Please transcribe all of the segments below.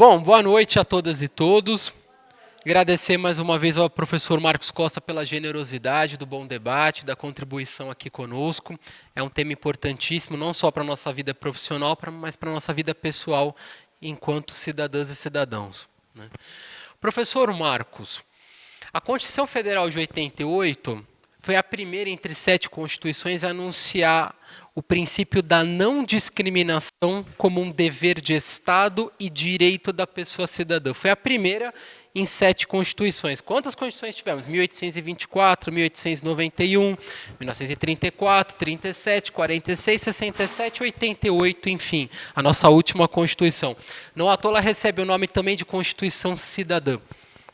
Bom, boa noite a todas e todos. Agradecer mais uma vez ao professor Marcos Costa pela generosidade do bom debate, da contribuição aqui conosco. É um tema importantíssimo, não só para a nossa vida profissional, mas para a nossa vida pessoal enquanto cidadãs e cidadãos. Professor Marcos, a Constituição Federal de 88 foi a primeira entre 7 constituições a anunciar o princípio da não discriminação como um dever de Estado e direito da pessoa cidadã. Foi a primeira em 7 constituições. Quantas constituições tivemos? 1824, 1891, 1934, 37, 46, 67, 88, enfim, a nossa última Constituição. Não à toa ela recebe o nome também de Constituição Cidadã,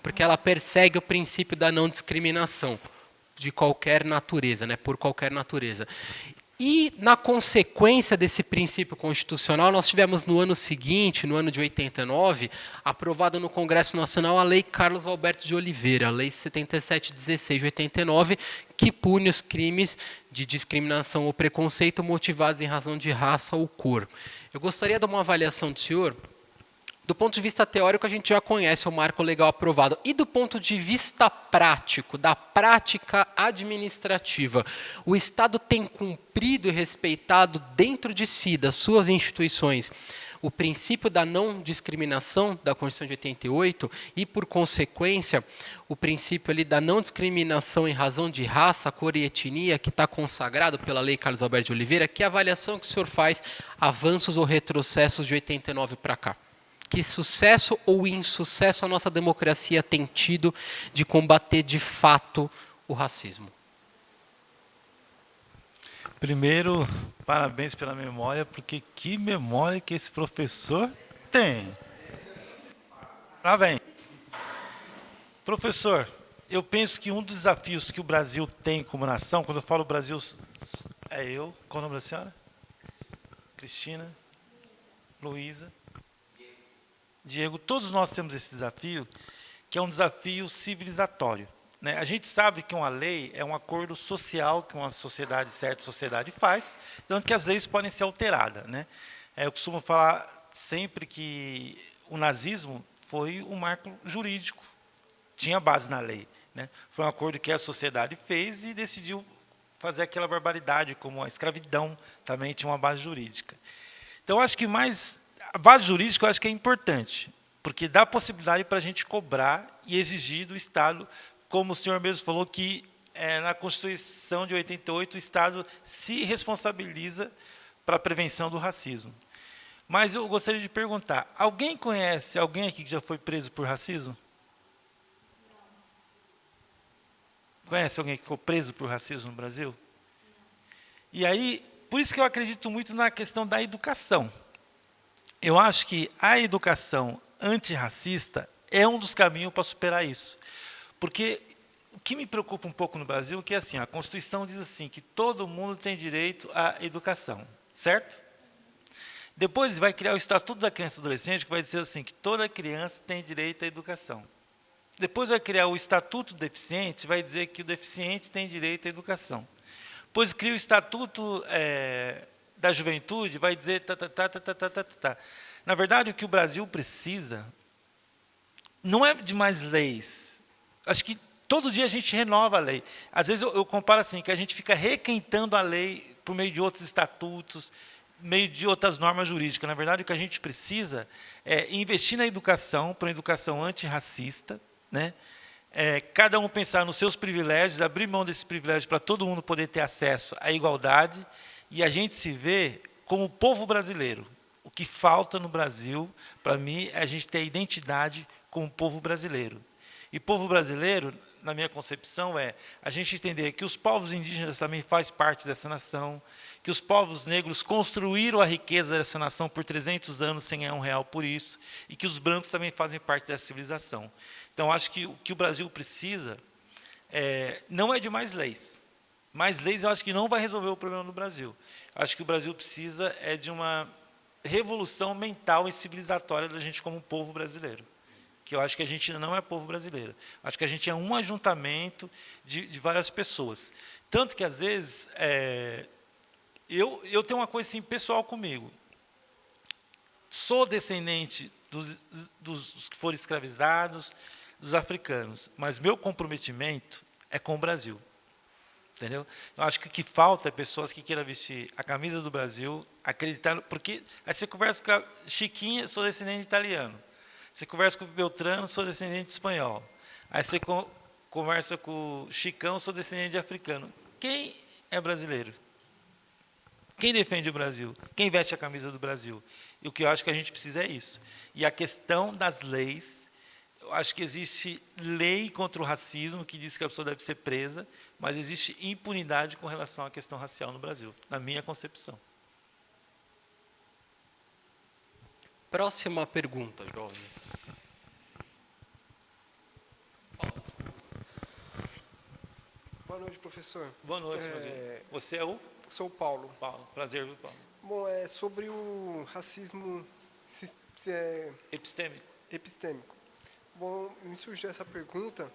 porque ela persegue o princípio da não discriminação de qualquer natureza, por qualquer natureza. E, na consequência desse princípio constitucional, nós tivemos no ano seguinte, no ano de 89, aprovada no Congresso Nacional a Lei Carlos Alberto de Oliveira, a Lei 7716 de 89, que pune os crimes de discriminação ou preconceito motivados em razão de raça ou cor. Eu gostaria de uma avaliação do senhor. Do ponto de vista teórico, a gente já conhece o marco legal aprovado. E do ponto de vista prático, da prática administrativa, o Estado tem cumprido e respeitado dentro de si, das suas instituições, o princípio da não discriminação da Constituição de 88 e, por consequência, o princípio ali da não discriminação em razão de raça, cor e etnia, que está consagrado pela Lei Carlos Alberto de Oliveira. Que avaliação que o senhor faz, avanços ou retrocessos de 89 para cá? Que sucesso ou insucesso a nossa democracia tem tido de combater de fato o racismo? Primeiro, parabéns pela memória, porque que memória que esse professor tem. Parabéns. Professor, eu penso que um dos desafios que o Brasil tem como nação, quando eu falo Brasil, é eu, qual é o nome da senhora? Cristina, Luísa, Diego, todos nós temos esse desafio, que é um desafio civilizatório. A gente sabe que uma lei é um acordo social que uma sociedade, certa sociedade faz, tanto que as leis podem ser alteradas. Eu costumo falar sempre que o nazismo foi um marco jurídico, tinha base na lei. Foi um acordo que a sociedade fez e decidiu fazer aquela barbaridade, como a escravidão também tinha uma base jurídica. Então, acho que a base jurídica eu acho que é importante, porque dá a possibilidade para a gente cobrar e exigir do Estado, como o senhor mesmo falou, que na Constituição de 88 o Estado se responsabiliza para a prevenção do racismo. Mas eu gostaria de perguntar, alguém conhece alguém aqui que já foi preso por racismo? Conhece alguém que ficou preso por racismo no Brasil? E aí, por isso que eu acredito muito na questão da educação. Eu acho que a educação antirracista é um dos caminhos para superar isso. Porque o que me preocupa um pouco no Brasil é que a Constituição diz assim, que todo mundo tem direito à educação, certo? Depois vai criar o Estatuto da Criança e do Adolescente, que vai dizer assim, que toda criança tem direito à educação. Depois vai criar o Estatuto do Deficiente, vai dizer que o deficiente tem direito à educação. Depois cria o Estatuto da Juventude, vai dizer... Na verdade, o que o Brasil precisa não é de mais leis. Acho que todo dia a gente renova a lei. Às vezes eu comparo assim, que a gente fica requentando a lei por meio de outros estatutos, meio de outras normas jurídicas. Na verdade, o que a gente precisa é investir na educação, para uma educação antirracista, cada um pensar nos seus privilégios, abrir mão desses privilégios para todo mundo poder ter acesso à igualdade, e a gente se vê como o povo brasileiro. O que falta no Brasil, para mim, é a gente ter a identidade como povo brasileiro. E povo brasileiro, na minha concepção, é a gente entender que os povos indígenas também fazem parte dessa nação, que os povos negros construíram a riqueza dessa nação por 300 anos sem ganhar R$1 por isso, e que os brancos também fazem parte dessa civilização. Então, acho que o que o Brasil precisa não é de mais leis. Mais leis eu acho que não vai resolver o problema no Brasil. Acho que o Brasil precisa de uma revolução mental e civilizatória da gente como povo brasileiro. Que eu acho que a gente não é povo brasileiro. Acho que a gente é um ajuntamento de várias pessoas. Tanto que, às vezes, eu tenho uma coisa assim, pessoal comigo. Sou descendente dos que foram escravizados, dos africanos. Mas meu comprometimento é com o Brasil. Entendeu? Eu acho que o que falta é pessoas que queiram vestir a camisa do Brasil, acreditar, porque aí você conversa com a Chiquinha, sou descendente de italiano. Você conversa com o Beltrano, sou descendente de espanhol. Aí você conversa com o Chicão, sou descendente de africano. Quem é brasileiro? Quem defende o Brasil? Quem veste a camisa do Brasil? E o que eu acho que a gente precisa é isso. E a questão das leis, eu acho que existe lei contra o racismo, que diz que a pessoa deve ser presa, mas existe impunidade com relação à questão racial no Brasil, na minha concepção. Próxima pergunta, jovens. Boa noite, professor. Boa noite, Nogueira. Você é o? Sou o Paulo. Paulo. Prazer, viu, Paulo? Bom, é sobre o racismo Epistêmico. epistêmico. Bom, me surgiu essa pergunta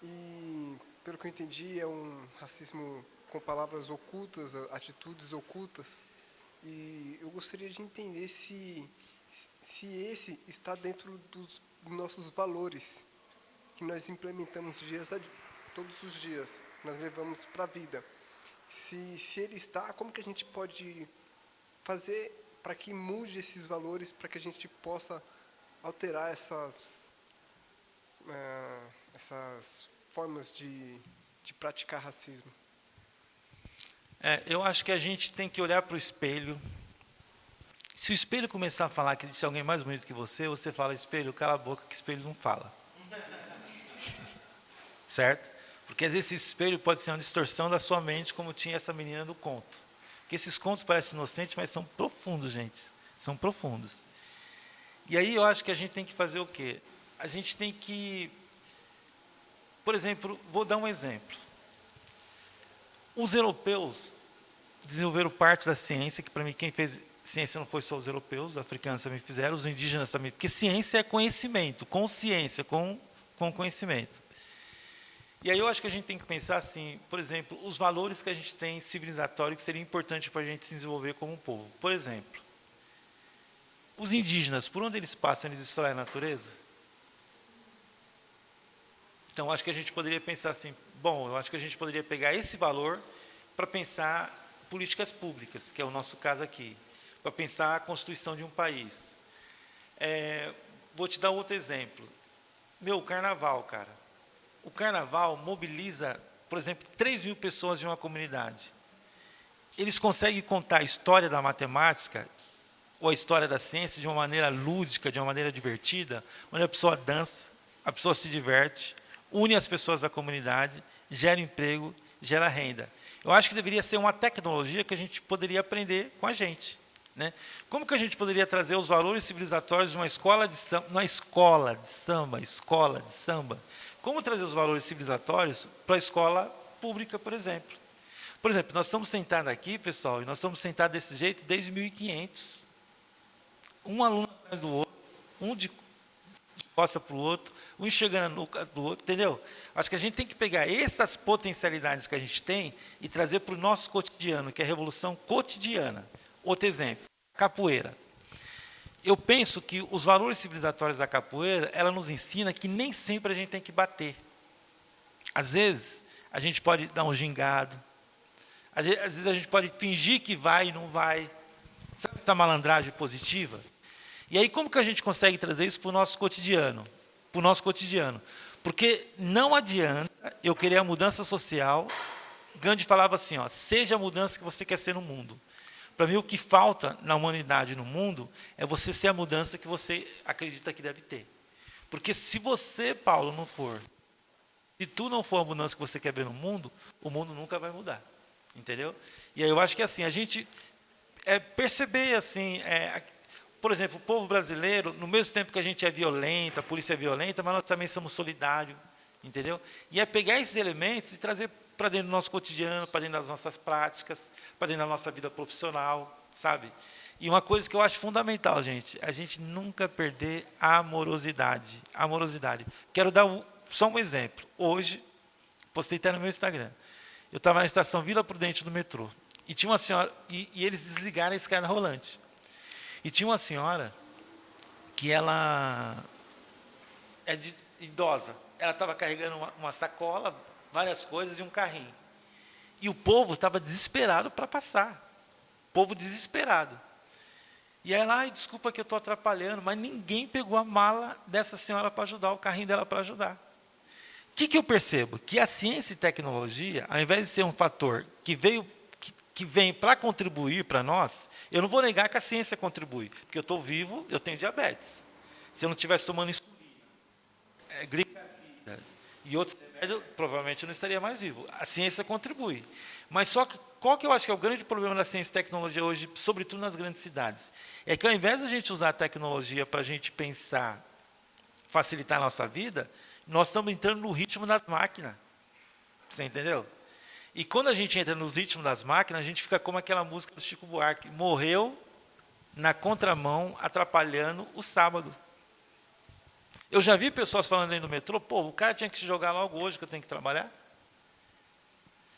e, pelo que eu entendi, é um racismo com palavras ocultas, atitudes ocultas. E eu gostaria de entender se esse está dentro dos nossos valores que nós implementamos todos os dias, nós levamos para a vida. Se ele está, como que a gente pode fazer para que mude esses valores, para que a gente possa alterar essas formas de praticar racismo? Eu acho que a gente tem que olhar para o espelho. Se o espelho começar a falar que existe alguém mais bonito que você fala, espelho, cala a boca que espelho não fala. Certo? Porque às vezes esse espelho pode ser uma distorção da sua mente, como tinha essa menina do conto. Porque esses contos parecem inocentes, mas são profundos, gente. São profundos. E aí eu acho que a gente tem que fazer o quê? A gente tem que... Por exemplo, vou dar um exemplo. Os europeus desenvolveram parte da ciência, que para mim quem fez ciência não foi só os europeus, os africanos também fizeram, os indígenas também. Porque ciência é conhecimento, consciência, com conhecimento. E aí eu acho que a gente tem que pensar assim, por exemplo, os valores que a gente tem civilizatórios que seria importante para a gente se desenvolver como um povo. Por exemplo, os indígenas, por onde eles passam, eles destroem a natureza? Então, acho que a gente poderia pensar assim, bom, eu acho que a gente poderia pegar esse valor para pensar políticas públicas, que é o nosso caso aqui, para pensar a constituição de um país. Vou te dar outro exemplo. O carnaval, cara. O carnaval mobiliza, por exemplo, 3.000 pessoas de uma comunidade. Eles conseguem contar a história da matemática ou a história da ciência de uma maneira lúdica, de uma maneira divertida, onde a pessoa dança, a pessoa se diverte, une as pessoas da comunidade, gera emprego, gera renda. Eu acho que deveria ser uma tecnologia que a gente poderia aprender com a gente. Né? Como que a gente poderia trazer os valores civilizatórios de uma escola de samba, como trazer os valores civilizatórios para a escola pública, por exemplo? Por exemplo, nós estamos sentados aqui, pessoal, e nós estamos sentados desse jeito desde 1500. Um aluno atrás do outro, um de costa para o outro, um enxergando a nuca do outro, entendeu? Acho que a gente tem que pegar essas potencialidades que a gente tem e trazer para o nosso cotidiano, que é a revolução cotidiana. Outro exemplo, capoeira. Eu penso que os valores civilizatórios da capoeira, ela nos ensina que nem sempre a gente tem que bater. Às vezes, a gente pode dar um gingado. Às vezes, a gente pode fingir que vai e não vai. Sabe essa malandragem positiva? E aí, como que a gente consegue trazer isso para o nosso cotidiano? Para o nosso cotidiano. Porque não adianta eu querer a mudança social. Gandhi falava assim, seja a mudança que você quer ser no mundo. Para mim, o que falta na humanidade, no mundo, é você ser a mudança que você acredita que deve ter. Porque se você, Paulo, não for, se tu não for a mudança que você quer ver no mundo, o mundo nunca vai mudar. Entendeu? E aí eu acho que assim, a gente perceber assim, por exemplo, o povo brasileiro, no mesmo tempo que a gente é violenta, a polícia é violenta, mas nós também somos solidários. Entendeu? E é pegar esses elementos e trazer para dentro do nosso cotidiano, para dentro das nossas práticas, para dentro da nossa vida profissional, sabe? E uma coisa que eu acho fundamental, gente, a gente nunca perder a amorosidade. Amorosidade. Quero dar só um exemplo. Hoje, postei até no meu Instagram. Eu estava na estação Vila Prudente do metrô. E tinha uma senhora, e eles desligaram a escada rolante. E tinha uma senhora que ela é idosa. Ela estava carregando uma sacola, várias coisas e um carrinho. E o povo estava desesperado para passar. O povo desesperado. E ela, ai, desculpa que eu estou atrapalhando, mas ninguém pegou a mala dessa senhora para ajudar, o carrinho dela para ajudar. O que eu percebo? Que a ciência e tecnologia, ao invés de ser um fator que vem para contribuir para nós, eu não vou negar que a ciência contribui, porque eu estou vivo, eu tenho diabetes. Se eu não estivesse tomando insulina, glicazida e outros remédios, provavelmente eu não estaria mais vivo. A ciência contribui. Mas só que qual que eu acho que é o grande problema da ciência e tecnologia hoje, sobretudo nas grandes cidades? É que ao invés de a gente usar a tecnologia para a gente pensar, facilitar a nossa vida, nós estamos entrando no ritmo das máquinas. Você entendeu? E quando a gente entra nos ritmos das máquinas, a gente fica como aquela música do Chico Buarque, morreu na contramão, atrapalhando o sábado. Eu já vi pessoas falando dentro do metrô, pô, o cara tinha que se jogar logo hoje que eu tenho que trabalhar.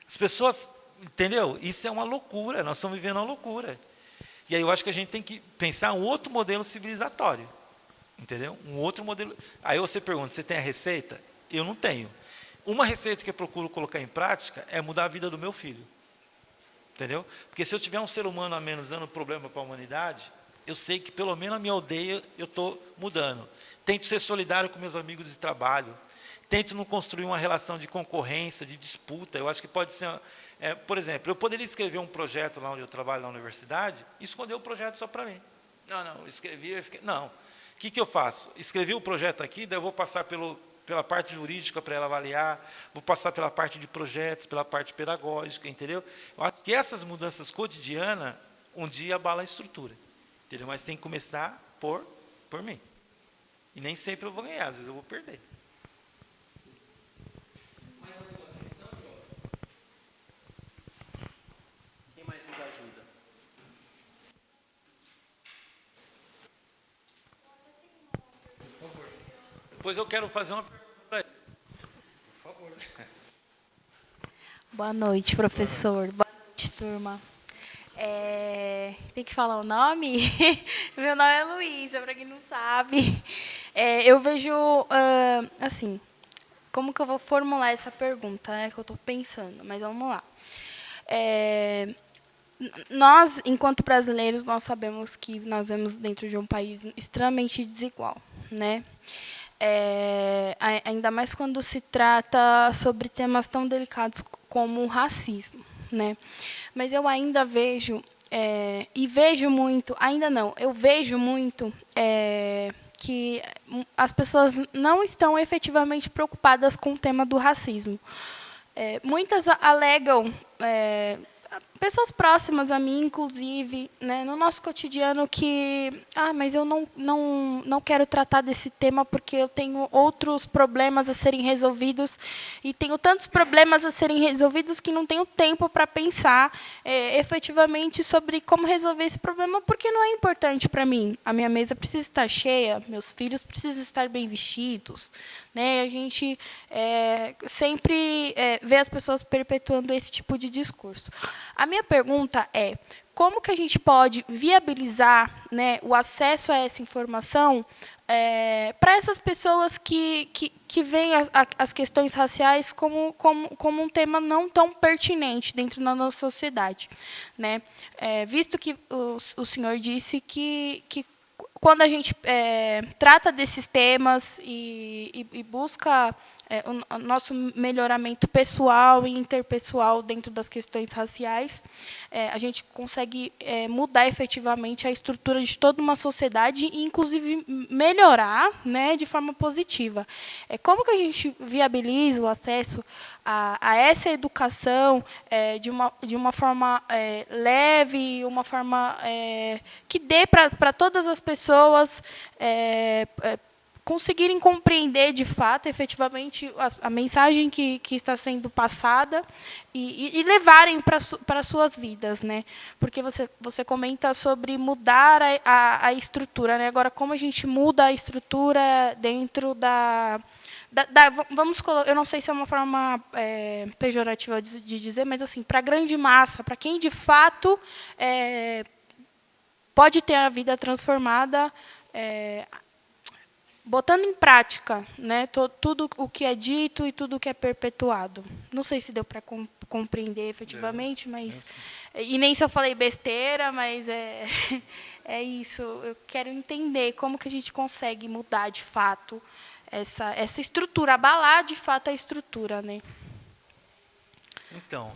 As pessoas, entendeu? Isso é uma loucura, nós estamos vivendo uma loucura. E aí eu acho que a gente tem que pensar um outro modelo civilizatório. Entendeu? Um outro modelo. Aí você pergunta, você tem a receita? Eu não tenho. Uma receita que eu procuro colocar em prática é mudar a vida do meu filho. Entendeu? Porque se eu tiver um ser humano a menos dando problema para a humanidade, eu sei que pelo menos a minha aldeia eu estou mudando. Tento ser solidário com meus amigos de trabalho. Tento não construir uma relação de concorrência, de disputa. Eu acho que pode ser... por exemplo, eu poderia escrever um projeto lá onde eu trabalho, na universidade, e esconder o projeto só para mim. Não, eu escrevi, eu fiquei... Não. O que eu faço? Escrevi o projeto aqui, daí eu vou passar pela parte jurídica para ela avaliar, vou passar pela parte de projetos, pela parte pedagógica, entendeu? Eu acho que essas mudanças cotidianas, um dia abalam a estrutura. Entendeu? Mas tem que começar por mim. E nem sempre eu vou ganhar, às vezes eu vou perder. Mais alguma questão, Jonas? Quem mais nos ajuda? Por favor. Depois eu quero fazer uma pergunta para ele. Por favor. Boa noite, professor. Boa noite, turma. Tem que falar o nome? Meu nome é Luísa, para quem não sabe. Eu vejo, assim, como que eu vou formular essa pergunta, né, que eu estou pensando, mas vamos lá. Nós, enquanto brasileiros, nós sabemos que nós vivemos dentro de um país extremamente desigual, né? Ainda mais quando se trata sobre temas tão delicados como o racismo, né? Mas eu ainda vejo, e vejo muito, ainda não, eu vejo muito que as pessoas não estão efetivamente preocupadas com o tema do racismo. Muitas alegam, pessoas próximas a mim, inclusive, né, no nosso cotidiano, que mas eu não quero tratar desse tema porque eu tenho outros problemas a serem resolvidos e tenho tantos problemas a serem resolvidos que não tenho tempo para pensar efetivamente sobre como resolver esse problema, porque não é importante para mim. A minha mesa precisa estar cheia, meus filhos precisam estar bem vestidos, né? A gente sempre vê as pessoas perpetuando esse tipo de discurso. A minha pergunta é, como que a gente pode viabilizar, né, o acesso a essa informação para essas pessoas que veem as questões raciais como um tema não tão pertinente dentro da nossa sociedade, né? Visto que o senhor disse que quando a gente trata desses temas e busca o nosso melhoramento pessoal e interpessoal dentro das questões raciais, a gente consegue mudar efetivamente a estrutura de toda uma sociedade e, inclusive, melhorar, né, de forma positiva. Como que a gente viabiliza o acesso a essa educação de uma forma leve, uma forma que dê para todas as pessoas conseguirem compreender de fato, efetivamente, a mensagem que está sendo passada e levarem para as suas vidas, né? Porque você comenta sobre mudar a estrutura, né? Agora, como a gente muda a estrutura dentro vamos colocar, eu não sei se é uma forma pejorativa de dizer, mas assim, para a grande massa, para quem de fato pode ter a vida transformada botando em prática, né, tudo o que é dito e tudo o que é perpetuado. Não sei se deu para compreender efetivamente, mas e nem se eu falei besteira, mas é isso. Eu quero entender como que a gente consegue mudar de fato essa estrutura, abalar de fato a estrutura, né? Então,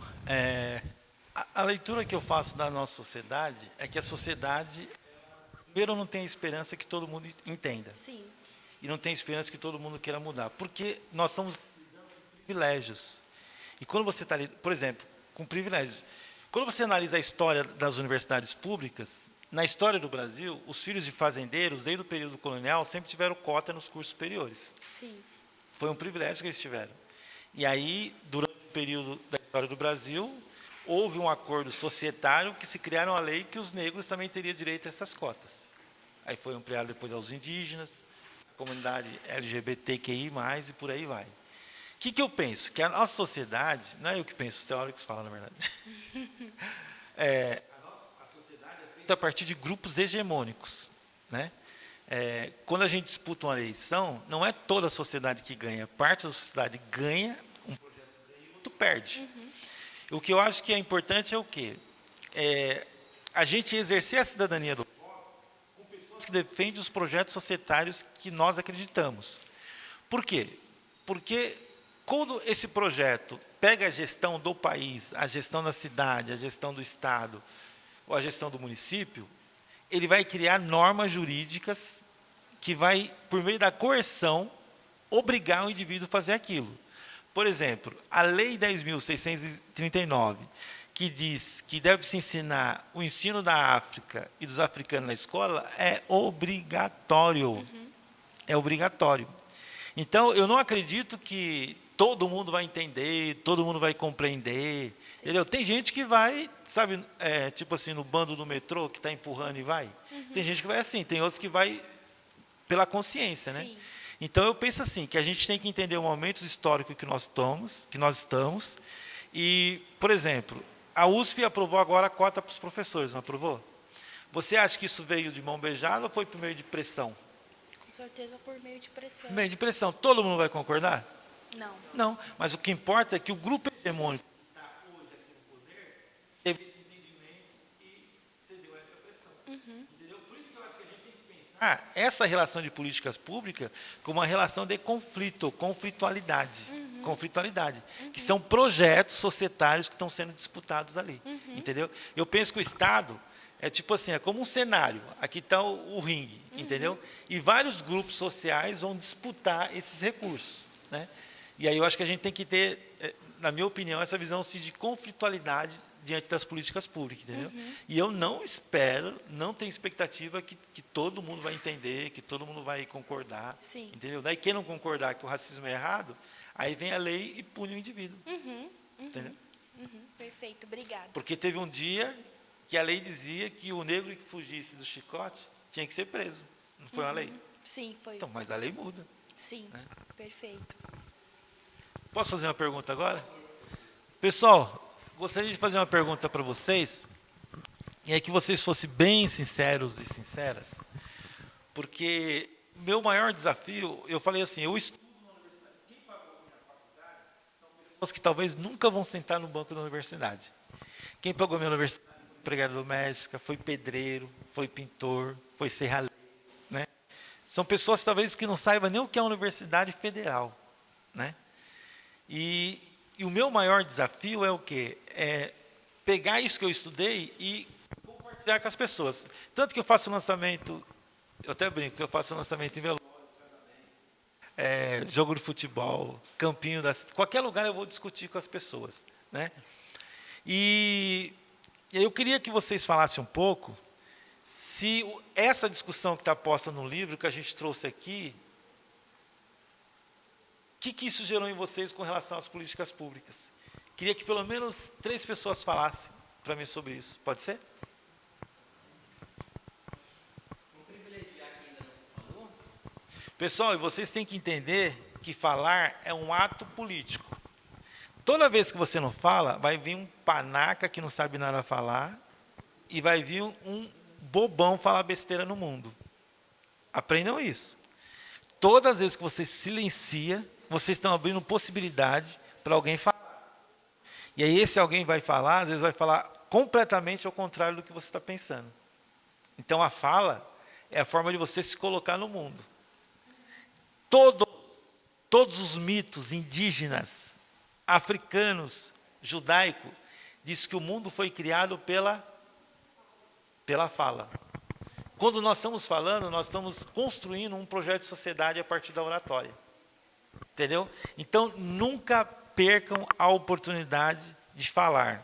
a leitura que eu faço da nossa sociedade é que a sociedade, primeiro, não tem esperança que todo mundo entenda. Sim. E não tem esperança que todo mundo queira mudar. Porque nós estamos com privilégios. E quando você está ali, por exemplo, com privilégios, quando você analisa a história das universidades públicas, na história do Brasil, os filhos de fazendeiros, desde o período colonial, sempre tiveram cota nos cursos superiores. Sim. Foi um privilégio que eles tiveram. E aí, durante o período da história do Brasil, houve um acordo societário que se criaram uma lei que os negros também teriam direito a essas cotas. Aí foi ampliado depois aos indígenas, a comunidade LGBTQI+, e por aí vai. O que eu penso? Que a nossa sociedade, não é eu que penso, os teóricos falam, na verdade. A sociedade é feita a partir de grupos hegemônicos, né? Quando a gente disputa uma eleição, não é toda a sociedade que ganha, parte da sociedade ganha, um projeto ganha e o outro perde. O que eu acho que é importante é o quê? A gente exercer a cidadania do voto com pessoas que defendem os projetos societários que nós acreditamos. Por quê? Porque quando esse projeto pega a gestão do país, a gestão da cidade, a gestão do estado, ou a gestão do município, ele vai criar normas jurídicas que vai, por meio da coerção, obrigar o indivíduo a fazer aquilo. Por exemplo, a Lei 10.639, que diz que deve-se ensinar o ensino da África e dos africanos na escola, é obrigatório. É obrigatório. Então, eu não acredito que todo mundo vai entender, todo mundo vai compreender. Entendeu? Tem gente que vai, sabe, tipo assim, no bando do metrô, que está empurrando e vai. Tem gente que vai assim, tem outros que vai pela consciência, né? Sim. Então, eu penso assim, que a gente tem que entender o momento histórico que nós estamos. E, por exemplo, a USP aprovou agora a cota para os professores, não aprovou? Você acha que isso veio de mão beijada ou foi por meio de pressão? Com certeza por meio de pressão. Por meio de pressão. Todo mundo vai concordar? Não. Não, mas o que importa é que o grupo hegemônico que está hoje aqui no poder teve esse entendimento e cedeu a essa pressão. Entendeu? Por isso que eu acho que a gente tem que pensar essa relação de políticas públicas como uma relação de conflito, conflitualidade. Conflitualidade, que são projetos societários que estão sendo disputados ali. Entendeu? Eu penso que o Estado é tipo assim, é como um cenário. Aqui está o ringue, entendeu? E vários grupos sociais vão disputar esses recursos, né? E aí eu acho que a gente tem que ter, na minha opinião, essa visão assim, de conflitualidade diante das políticas públicas, entendeu? E eu não espero, não tenho expectativa que todo mundo vai entender, que todo mundo vai concordar, Sim. entendeu? Daí quem não concordar que o racismo é errado, aí vem a lei e pune o indivíduo, entendeu? Perfeito, obrigada. Porque teve um dia que a lei dizia que o negro que fugisse do chicote tinha que ser preso, não foi uma lei? Sim, foi. Então, mas a lei muda. Sim, né? perfeito. Posso fazer uma pergunta agora? Pessoal, gostaria de fazer uma pergunta para vocês, e é que vocês fossem bem sinceros e sinceras, porque meu maior desafio, eu falei assim, eu estudo na universidade, quem pagou a minha faculdade são pessoas que talvez nunca vão sentar no banco da universidade. Quem pagou a minha universidade foi empregada doméstica, foi pedreiro, foi pintor, foi serralheiro, né? São pessoas talvez que não saibam nem o que é a universidade federal, né? E o meu maior desafio é o quê? É pegar isso que eu estudei e compartilhar com as pessoas. Tanto que eu faço lançamento, eu até brinco, que eu faço lançamento em velório, jogo de futebol, campinho, qualquer lugar eu vou discutir com as pessoas, né? E eu queria que vocês falassem um pouco se essa discussão que está posta no livro, que a gente trouxe aqui, o que isso gerou em vocês com relação às políticas públicas? Queria que pelo menos 3 pessoas falassem para mim sobre isso. Pode ser? Pessoal, e vocês têm que entender que falar é um ato político. Toda vez que você não fala, vai vir um panaca que não sabe nada falar e vai vir um bobão falar besteira no mundo. Aprendam isso. todas as vezes que você silencia, vocês estão abrindo possibilidade para alguém falar. E aí esse alguém vai falar, às vezes vai falar completamente ao contrário do que você está pensando. Então a fala é a forma de você se colocar no mundo. Todos os mitos indígenas, africanos, judaico, diz que o mundo foi criado pela fala. Quando nós estamos falando, nós estamos construindo um projeto de sociedade a partir da oratória. Entendeu? Então, nunca percam a oportunidade de falar.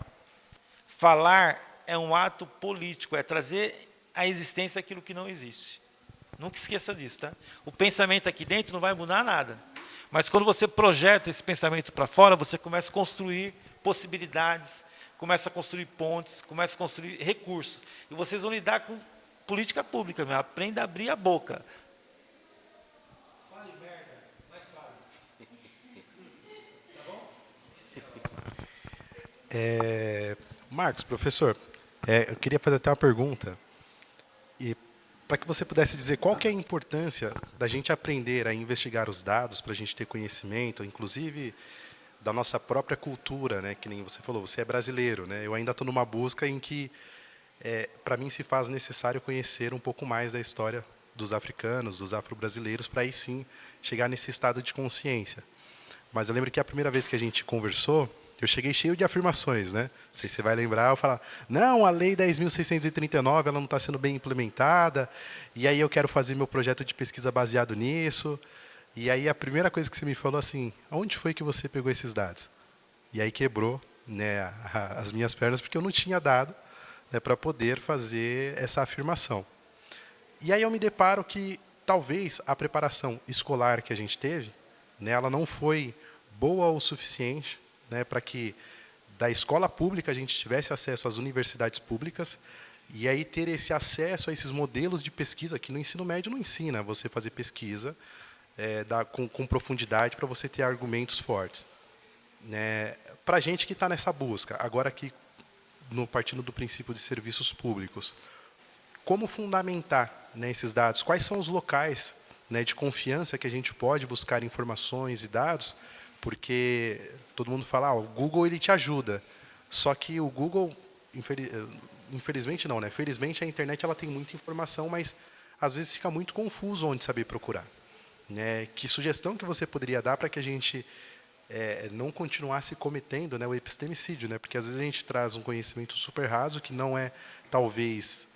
Falar é um ato político, é trazer à existência aquilo que não existe. Nunca esqueça disso, tá? O pensamento aqui dentro não vai mudar nada. Mas quando você projeta esse pensamento para fora, você começa a construir possibilidades, começa a construir pontes, começa a construir recursos. E vocês vão lidar com política pública, meu. Aprenda a abrir a boca. Fale merda, mas fale. Tá bom? Marcos, professor, eu queria fazer até uma pergunta. E para que você pudesse dizer qual que é a importância da gente aprender a investigar os dados, para a gente ter conhecimento, inclusive da nossa própria cultura, né? Que nem você falou, você é brasileiro, né? Eu ainda estou numa busca em que, para mim, se faz necessário conhecer um pouco mais da história dos africanos, dos afro-brasileiros, para aí sim chegar nesse estado de consciência. Mas eu lembro que a primeira vez que a gente conversou, eu cheguei cheio de afirmações, né? Não sei se você vai lembrar, eu falar, não, a Lei 10.639 ela não está sendo bem implementada, e aí eu quero fazer meu projeto de pesquisa baseado nisso. E aí a primeira coisa que você me falou assim, onde foi que você pegou esses dados? E aí quebrou, né, as minhas pernas, porque eu não tinha dado, né, para poder fazer essa afirmação. E aí eu me deparo que talvez a preparação escolar que a gente teve, né, ela não foi boa o suficiente, né, para que da escola pública a gente tivesse acesso às universidades públicas e aí ter esse acesso a esses modelos de pesquisa que no ensino médio não ensina você fazer pesquisa com profundidade para você ter argumentos fortes. Né? Para a gente que está nessa busca, agora aqui partindo do princípio de serviços públicos, como fundamentar, né, esses dados? Quais são os locais, né, de confiança que a gente pode buscar informações e dados? Porque todo mundo fala, o Google ele te ajuda. Só que o Google, infelizmente não, né? Felizmente a internet ela tem muita informação, mas às vezes fica muito confuso onde saber procurar. Né? Que sugestão que você poderia dar para que a gente não continuasse cometendo, né, o epistemicídio? Né? Porque às vezes a gente traz um conhecimento super raso que não é, talvez,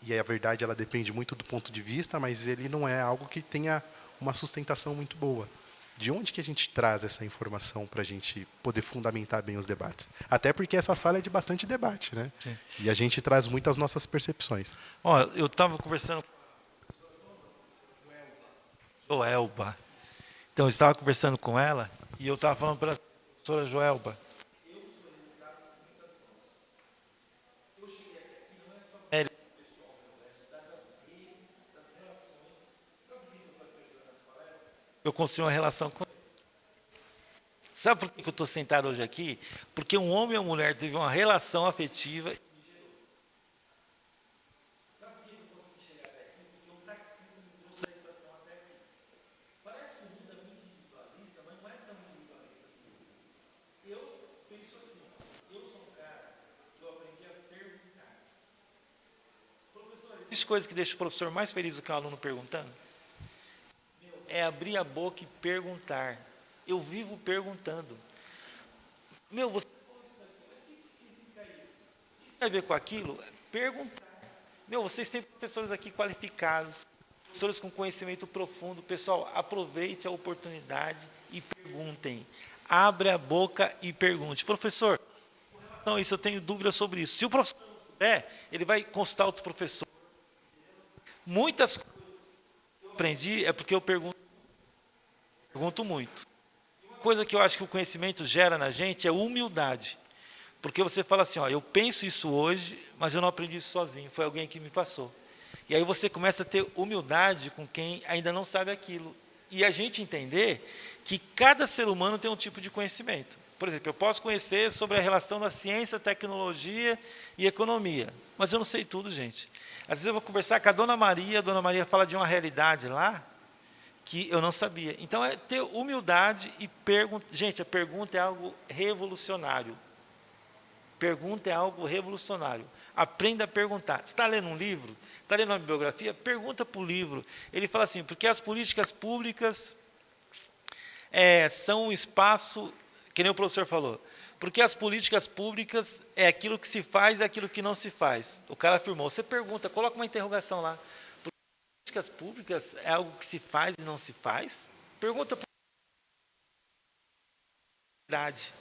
e a verdade ela depende muito do ponto de vista, mas ele não é algo que tenha uma sustentação muito boa. De onde que a gente traz essa informação para a gente poder fundamentar bem os debates? Até porque essa sala é de bastante debate, né? Sim. E a gente traz muitas nossas percepções. Ó, eu estava conversando com Joelba. Então, eu estava conversando com ela e eu estava falando para a professora Joelba. Eu construí uma relação com ele. Sabe por que eu estou sentado hoje aqui? Porque um homem e uma mulher teve uma relação afetiva. Sabe por que eu consegui chegar até aqui? Porque um taxista me trouxe da estação até aqui. Parece que o mundo é muito individualista, mas não é tão individualista assim. Eu penso assim, eu sou um cara que eu aprendi a perguntar. Professor, existe coisa que deixa o professor mais feliz do que o aluno perguntando? É abrir a boca e perguntar. Eu vivo perguntando. Você falou isso daqui, mas o que significa isso? Isso tem a ver com aquilo? Perguntar. Vocês têm professores aqui qualificados, professores com conhecimento profundo. Pessoal, aproveite a oportunidade e perguntem. Abre a boca e pergunte. Professor, com relação a isso, eu tenho dúvidas sobre isso. Se o professor não souber, ele vai consultar outro professor. Muitas coisas que eu aprendi é porque eu pergunto muito. Uma coisa que eu acho que o conhecimento gera na gente é humildade. Porque você fala assim, eu penso isso hoje, mas eu não aprendi isso sozinho, foi alguém que me passou. E aí você começa a ter humildade com quem ainda não sabe aquilo. E a gente entender que cada ser humano tem um tipo de conhecimento. Por exemplo, eu posso conhecer sobre a relação da ciência, tecnologia e economia, mas eu não sei tudo, gente. Às vezes eu vou conversar com a Dona Maria fala de uma realidade lá, que eu não sabia. Então, é ter humildade e perguntar. Gente, a pergunta é algo revolucionário. Pergunta é algo revolucionário. Aprenda a perguntar. Você está lendo um livro? Está lendo uma bibliografia? Pergunta para o livro. Ele fala assim, porque as políticas públicas são um espaço, que nem o professor falou, porque as políticas públicas é aquilo que se faz e aquilo que não se faz. O cara afirmou. Você pergunta, coloca uma interrogação lá. Políticas públicas é algo que se faz e não se faz? Pergunta para a verdade.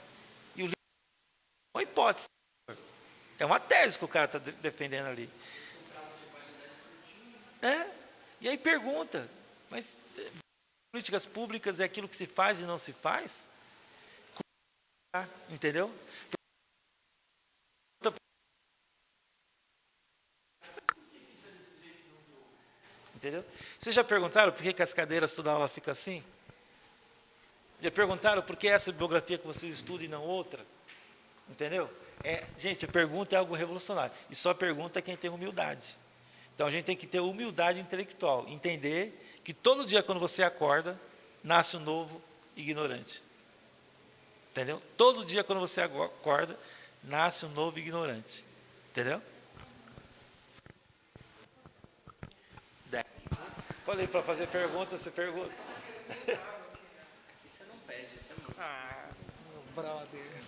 E o livro é uma hipótese. É uma tese que o cara está defendendo ali. E aí pergunta, mas políticas públicas é aquilo que se faz e não se faz? Entendeu? Entendeu? Vocês já perguntaram por que as cadeiras toda aula fica assim? Já perguntaram por que essa bibliografia que vocês estudam e não outra? Entendeu? Gente, a pergunta é algo revolucionário. E só pergunta quem tem humildade. Então, a gente tem que ter humildade intelectual. Entender que todo dia, quando você acorda, nasce um novo ignorante. Entendeu? Todo dia, quando você acorda, nasce um novo ignorante. Entendeu? Falei para fazer pergunta, você pergunta. Você não pede, isso é muito. Meu brother.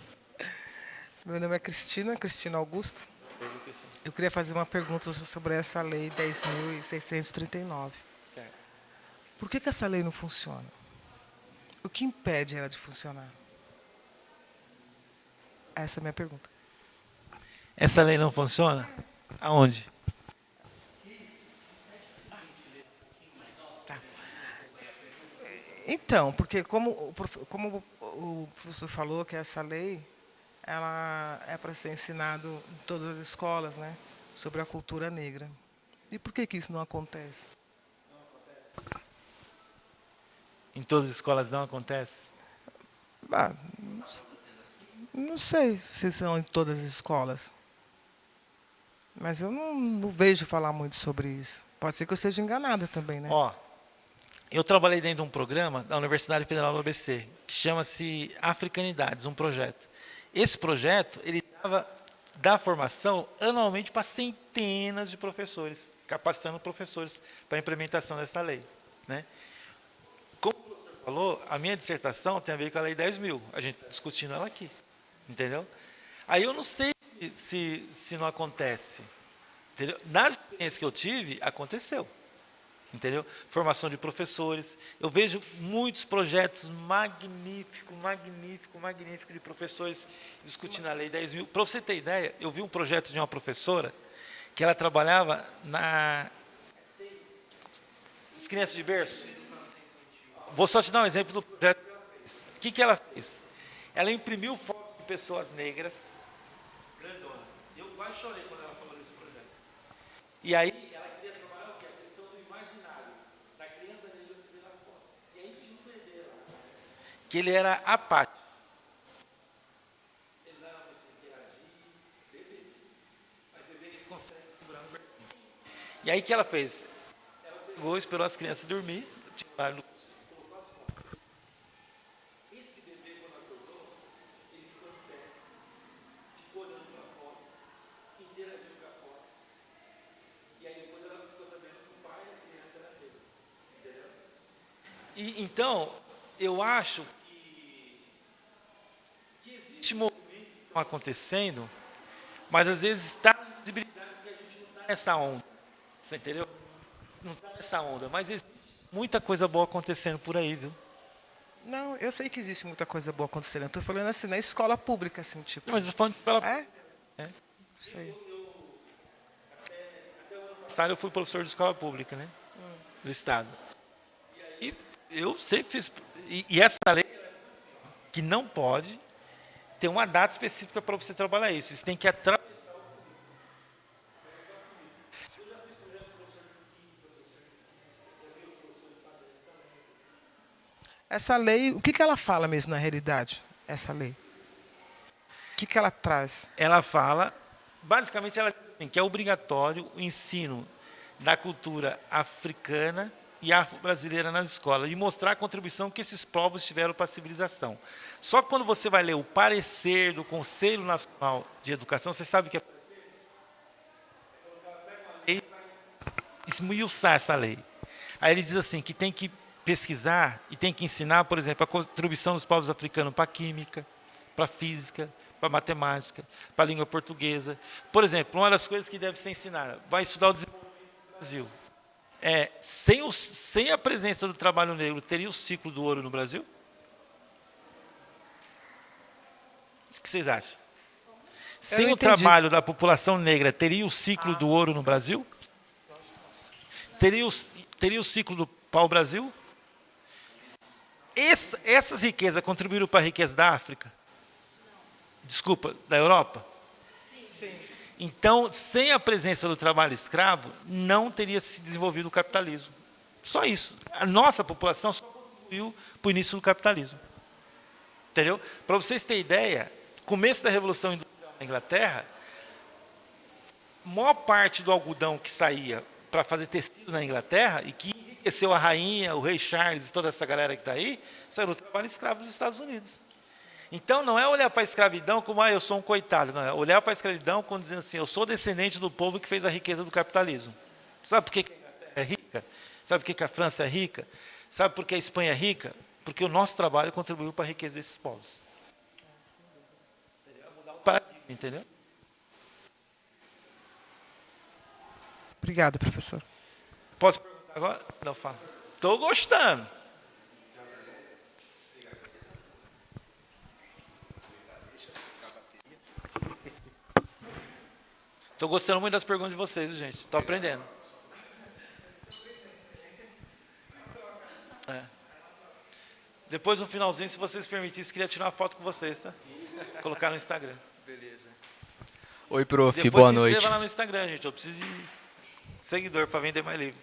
Meu nome é Cristina Augusto. Eu queria fazer uma pergunta sobre essa lei 10.639. Certo. Por que essa lei não funciona? O que impede ela de funcionar? Essa é a minha pergunta. Essa lei não funciona? Aonde? Então, porque como o professor falou que essa lei ela é para ser ensinado em todas as escolas, né, sobre a cultura negra. E por que isso não acontece? Em todas as escolas não acontece? Não sei se são em todas as escolas. Mas eu não vejo falar muito sobre isso. Pode ser que eu esteja enganada também, né? Eu trabalhei dentro de um programa da Universidade Federal do ABC, que chama-se Africanidades, um projeto. Esse projeto, ele dá formação anualmente para centenas de professores, capacitando professores para a implementação dessa lei. Né? Como o professor falou, a minha dissertação tem a ver com a Lei 10.000. A gente está discutindo ela aqui. Entendeu? Aí eu não sei se não acontece. Entendeu? Nas experiências que eu tive, aconteceu. Entendeu? Formação de professores. Eu vejo muitos projetos magníficos de professores discutindo a Lei 10.000. Para você ter ideia, eu vi um projeto de uma professora que ela trabalhava as crianças de berço. Vou só te dar um exemplo do projeto que ela fez. O que ela fez? Ela imprimiu fotos de pessoas negras, grandona. Eu quase chorei quando ela falou desse projeto. E aí, que ele era apático. Ele não era muito interagir, mas bebê ele consegue segurar no bercinho. E aí o que ela fez? Ela pegou, esperou as crianças dormir, tiraram no colocou as fotos. Esse bebê, quando acordou, ele ficou em pé, ficou olhando para a foto, interagiu com a foto. E aí depois ela ficou sabendo que o pai da criança era negro. Entendeu? E então, eu acho existem movimentos que estão acontecendo, mas às vezes está na visibilidade porque a gente não está nessa onda. Você entendeu? Não está nessa onda, mas existe muita coisa boa acontecendo por aí, viu? Não, eu sei que existe muita coisa boa acontecendo. Eu estou falando assim, na escola pública, assim, tipo. Não, mas eu estou falando pela... Sei. Até o ano passado eu fui professor de escola pública, né? Do Estado. E eu sempre fiz... E essa lei, que não pode ter uma data específica para você trabalhar isso. Você tem que atravessar o currículo. Eu já fiz projeto de professor de química, já vi os professores fazendo também. Essa lei, o que ela fala mesmo na realidade? Essa lei? O que ela traz? Ela fala, basicamente, ela diz assim, que é obrigatório o ensino da cultura africana e afro-brasileira nas escolas e mostrar a contribuição que esses povos tiveram para a civilização. Só que quando você vai ler o parecer do Conselho Nacional de Educação, você sabe que é esmiuçar essa lei. Aí ele diz assim, que tem que pesquisar e tem que ensinar, por exemplo, a contribuição dos povos africanos para a química, para a física, para a matemática, para a língua portuguesa. Por exemplo, uma das coisas que deve ser ensinada, vai estudar o desenvolvimento do Brasil. Sem a presença do trabalho negro, teria o ciclo do ouro no Brasil? O que vocês acham? Sem o trabalho da população negra, teria o ciclo do ouro no Brasil? Teria o ciclo do pau-brasil? Essas riquezas contribuíram para a riqueza da África? Desculpa, da Europa? Sim. Então, sem a presença do trabalho escravo, não teria se desenvolvido o capitalismo. Só isso. A nossa população só contribuiu para o início do capitalismo. Entendeu? Para vocês terem ideia, começo da Revolução Industrial na Inglaterra, a maior parte do algodão que saía para fazer tecido na Inglaterra, e que enriqueceu a rainha, o rei Charles e toda essa galera que está aí, saiu do trabalho escravo dos Estados Unidos. Então, não é olhar para a escravidão como, eu sou um coitado. Não, é olhar para a escravidão como dizendo assim, eu sou descendente do povo que fez a riqueza do capitalismo. Sabe por que a Inglaterra é rica? Sabe por que a França é rica? Sabe por que a Espanha é rica? Porque o nosso trabalho contribuiu para a riqueza desses povos. Mudar o paradigma, entendeu? Obrigado, professor. Posso perguntar agora? Não, fala. Estou gostando. Estou gostando muito das perguntas de vocês, gente. Estou aprendendo. Depois, no finalzinho, se vocês permitissem, queria tirar uma foto com vocês, tá? Colocar no Instagram. Beleza. Oi, prof, Depois boa se noite. inscreva lá no Instagram, gente. Eu preciso de seguidor para vender mais livro.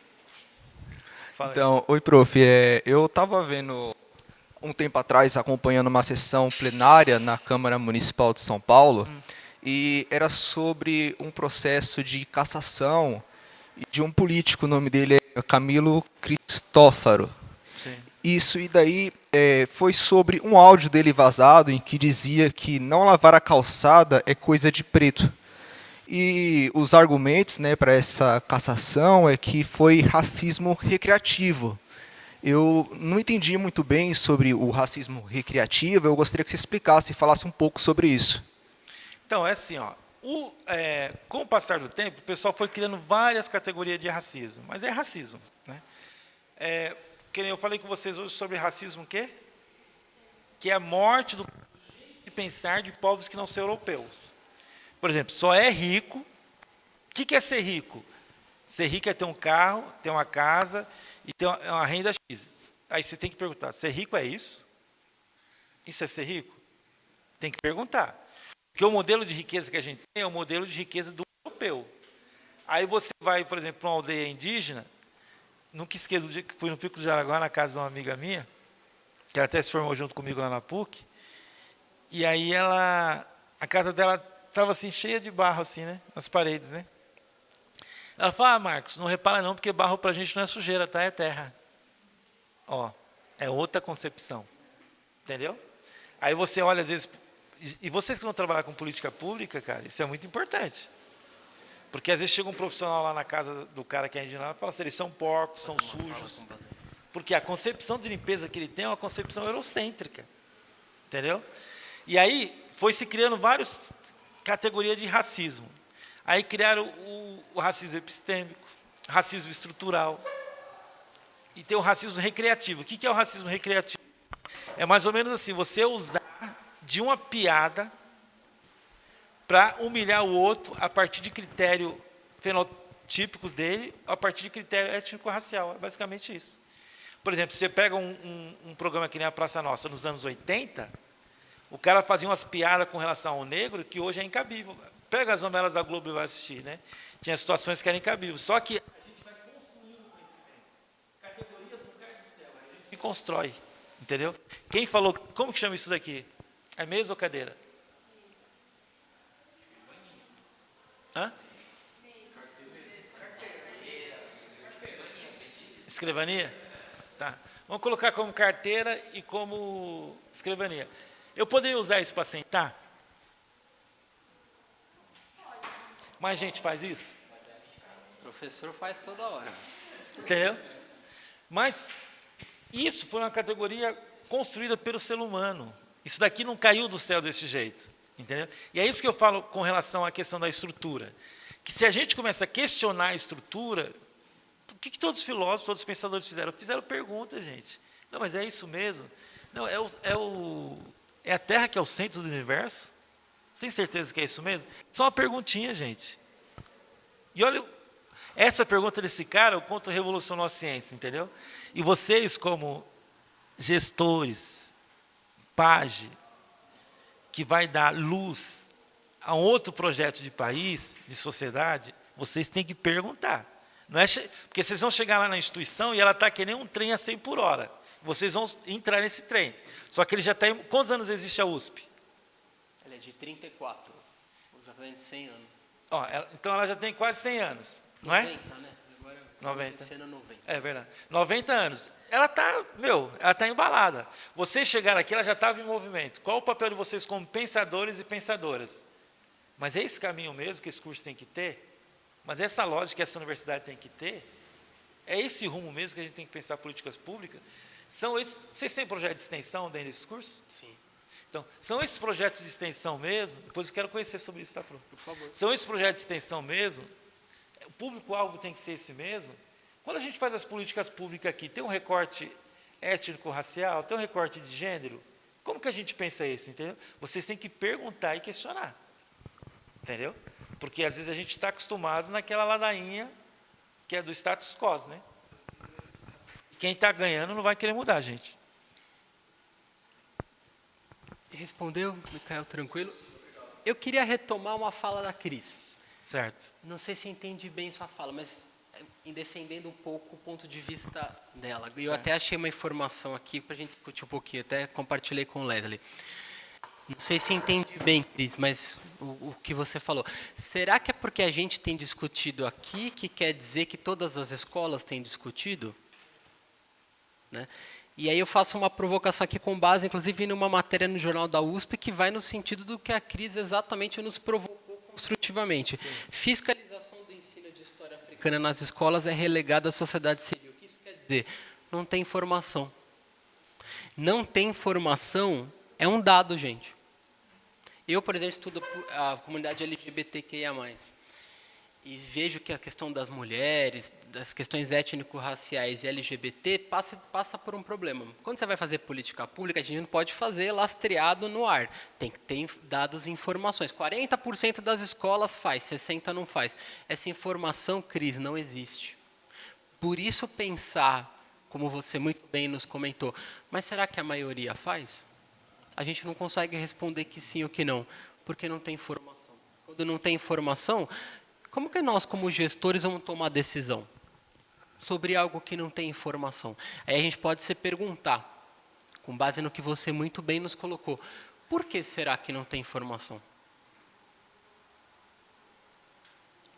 Fala Então, oi, prof. Eu estava vendo um tempo atrás, acompanhando uma sessão plenária na Câmara Municipal de São Paulo, e era sobre um processo de cassação de um político, o nome dele é Camilo Cristófaro. Sim. Isso, e daí foi sobre um áudio dele vazado em que dizia que não lavar a calçada é coisa de preto. E os argumentos, né, para essa cassação é que foi racismo recreativo. Eu não entendi muito bem sobre o racismo recreativo, eu gostaria que você explicasse e falasse um pouco sobre isso. Então, é assim, ó. Com o passar do tempo, o pessoal foi criando várias categorias de racismo, mas é racismo, né? Que nem eu falei com vocês hoje sobre racismo, o quê? Que é a morte do de pensar de povos que não são europeus. Por exemplo, só é rico. O que é ser rico? Ser rico é ter um carro, ter uma casa e ter uma renda X. Aí você tem que perguntar, ser rico é isso? Isso é ser rico? Tem que perguntar. Porque o modelo de riqueza que a gente tem é o modelo de riqueza do europeu. Aí você vai, por exemplo, para uma aldeia indígena, nunca esqueço do dia que fui no Pico do Jaraguá, na casa de uma amiga minha, que ela até se formou junto comigo lá na PUC, e aí a casa dela estava assim, cheia de barro, assim, né? Nas paredes, né? Ela falou, Marcos, não repara não, porque barro para a gente não é sujeira, tá? É terra. Ó, é outra concepção. Entendeu? Aí você olha, às vezes, e vocês que vão trabalhar com política pública, cara, isso é muito importante. Porque às vezes chega um profissional lá na casa do cara que é indígena e fala assim, eles são porcos, são sujos. Porque a concepção de limpeza que ele tem é uma concepção eurocêntrica. Entendeu? E aí foi se criando várias categorias de racismo. Aí criaram o racismo epistêmico, racismo estrutural. E tem o racismo recreativo. O que é o racismo recreativo? É mais ou menos assim, você usar de uma piada para humilhar o outro a partir de critério fenotípico dele, a partir de critério étnico-racial. É basicamente isso. Por exemplo, você pega um programa que nem a Praça Nossa, nos anos 80, o cara fazia umas piadas com relação ao negro que hoje é incabível. Pega as novelas da Globo e vai assistir, né? Tinha situações que eram incabíveis. Só que a gente vai construindo o conhecimento. Categorias não caem do céu, é a gente que constrói. Entendeu? Quem falou, como que chama isso daqui? É mesa ou cadeira? Hã? Escrivania? Tá. Vamos colocar como carteira e como escrivania. Eu poderia usar isso para sentar? Mais gente faz isso? O professor faz toda hora. Entendeu? Mas isso foi uma categoria construída pelo ser humano. Isso daqui não caiu do céu desse jeito. Entendeu? E é isso que eu falo com relação à questão da estrutura. Que se a gente começa a questionar a estrutura, o que todos os filósofos, todos os pensadores fizeram? Fizeram pergunta, gente. Não, mas é isso mesmo? Não, é a Terra que é o centro do universo? Tem certeza que é isso mesmo? Só uma perguntinha, gente. E olha, essa pergunta desse cara, o quanto revolucionou a ciência, entendeu? E vocês, como gestores, PAGE, que vai dar luz a um outro projeto de país, de sociedade, vocês têm que perguntar. Não é porque vocês vão chegar lá na instituição e ela está que nem um trem a 100 por hora. Vocês vão entrar nesse trem. Só que ele já está... Quantos anos existe a USP? Ela é de 34. Já vem de 100 anos. Ó, então ela já tem quase 100 anos, não 90, é? né? Agora, 90. esse ano é 90. É verdade. 90 anos. Ela está embalada. Vocês chegaram aqui, ela já estava em movimento. Qual o papel de vocês como pensadores e pensadoras? Mas é esse caminho mesmo que esse curso tem que ter? Mas essa lógica que essa universidade tem que ter? É esse rumo mesmo que a gente tem que pensar políticas públicas? Vocês têm projeto de extensão dentro desse curso? Sim. Então, são esses projetos de extensão mesmo? Depois eu quero conhecer sobre isso, tá, Pro? Por favor. São esses projetos de extensão mesmo? O público-alvo tem que ser esse mesmo? Quando a gente faz as políticas públicas aqui, tem um recorte étnico-racial, tem um recorte de gênero? Como que a gente pensa isso, entendeu? Vocês têm que perguntar e questionar, entendeu? Porque às vezes a gente está acostumado naquela ladainha que é do status quo, né? Quem está ganhando não vai querer mudar, gente. Respondeu, Micael, tranquilo? Eu queria retomar uma fala da Cris. Certo. Não sei se entendi bem sua fala, mas em defendendo um pouco o ponto de vista dela. Eu até achei uma informação aqui para a gente discutir um pouquinho, até compartilhei com o Leslie. Não sei se entendi bem, Cris, mas o que você falou. Será que é porque a gente tem discutido aqui que quer dizer que todas as escolas têm discutido? Né? E aí eu faço uma provocação aqui com base, inclusive, numa matéria no Jornal da USP que vai no sentido do que a Cris exatamente nos provocou construtivamente. Sim. Fiscalização do ensino de história africana nas escolas é relegada à sociedade civil. O que isso quer dizer? Não tem informação. Não tem informação é um dado, gente. Eu, por exemplo, estudo a comunidade LGBTQIA+. E vejo que a questão das mulheres, das questões étnico-raciais e LGBT passa por um problema. Quando você vai fazer política pública, a gente não pode fazer lastreado no ar. Tem que ter dados e informações. 40% das escolas faz, 60% não faz. Essa informação, Cris, não existe. Por isso pensar, como você muito bem nos comentou, mas será que a maioria faz? A gente não consegue responder que sim ou que não, porque não tem informação. Quando não tem informação, como que nós, como gestores, vamos tomar decisão sobre algo que não tem informação? Aí a gente pode se perguntar, com base no que você muito bem nos colocou, por que será que não tem informação?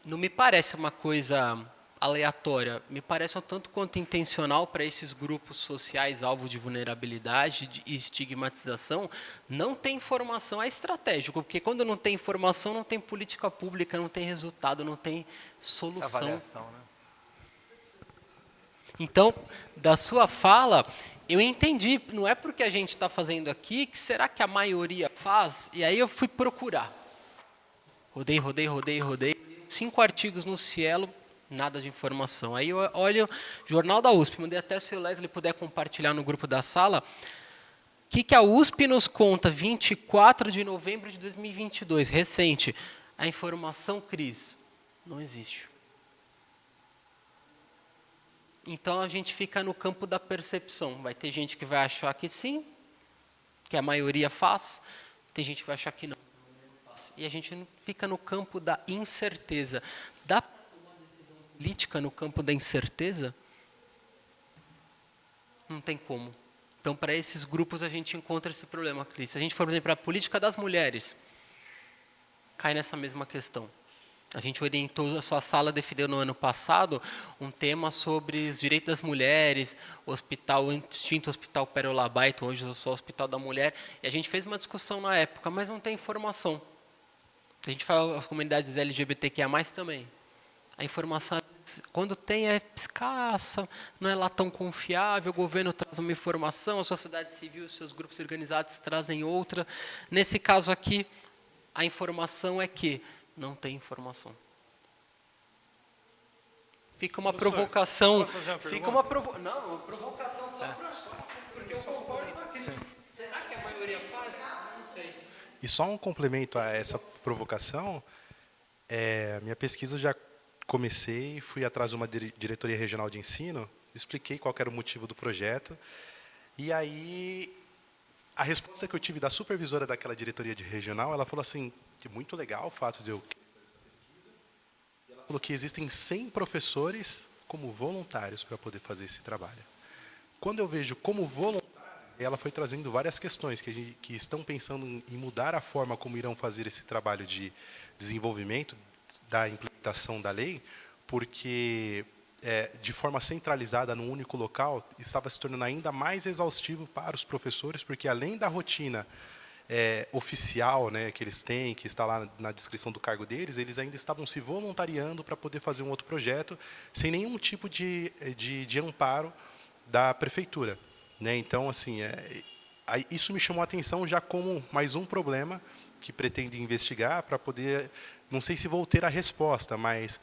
Não me parece uma coisa aleatória, me parece um tanto quanto intencional para esses grupos sociais alvo de vulnerabilidade e estigmatização. Não tem informação, é estratégico, porque quando não tem informação, não tem política pública, não tem resultado, não tem solução. Avaliação, né? Então, da sua fala, eu entendi, não é porque a gente está fazendo aqui, que será que a maioria faz? E aí eu fui procurar. Rodei, 5 artigos no Cielo, nada de informação. Aí eu olho o Jornal da USP, mandei até se o Leslie puder compartilhar no grupo da sala. O que a USP nos conta, 24 de novembro de 2022, recente. A informação, Cris, não existe. Então a gente fica no campo da percepção. Vai ter gente que vai achar que sim, que a maioria faz. Tem gente que vai achar que não. E a gente fica no campo da incerteza. Dá para tomar decisão política no campo da incerteza? Não tem como. Então, para esses grupos, a gente encontra esse problema, Cris. Se a gente for, por exemplo, para a política das mulheres, cai nessa mesma questão. A gente orientou, a sua sala defendeu no ano passado um tema sobre os direitos das mulheres, o extinto Hospital Pérola Baito, hoje eu sou o Hospital da Mulher, e a gente fez uma discussão na época, mas não tem informação. A gente fala as comunidades LGBTQIA+, também. A informação, quando tem, é escassa, não é lá tão confiável, o governo traz uma informação, a sociedade civil, os seus grupos organizados trazem outra. Nesse caso aqui, a informação é que não tem informação. Fica uma provocação. Posso fazer uma pergunta? Fica uma provocação só para porque eu concordo com aquilo. Será que a maioria faz? Não sei. E só um complemento a essa provocação, minha pesquisa já comecei, fui atrás de uma diretoria regional de ensino, expliquei qual era o motivo do projeto, e aí a resposta que eu tive da supervisora daquela diretoria regional, ela falou assim, que muito legal o fato de eu fazer essa pesquisa, e ela falou que existem 100 professores como voluntários para poder fazer esse trabalho. Quando eu vejo como voluntário, ela foi trazendo várias questões que estão pensando em mudar a forma como irão fazer esse trabalho de desenvolvimento da implementação da lei, porque de forma centralizada num único local estava se tornando ainda mais exaustivo para os professores, porque além da rotina oficial, né, que eles têm, que está lá na descrição do cargo deles, eles ainda estavam se voluntariando para poder fazer um outro projeto sem nenhum tipo de amparo da prefeitura, né? Então, assim, isso me chamou a atenção já como mais um problema que pretende investigar para poder, não sei se vou ter a resposta, mas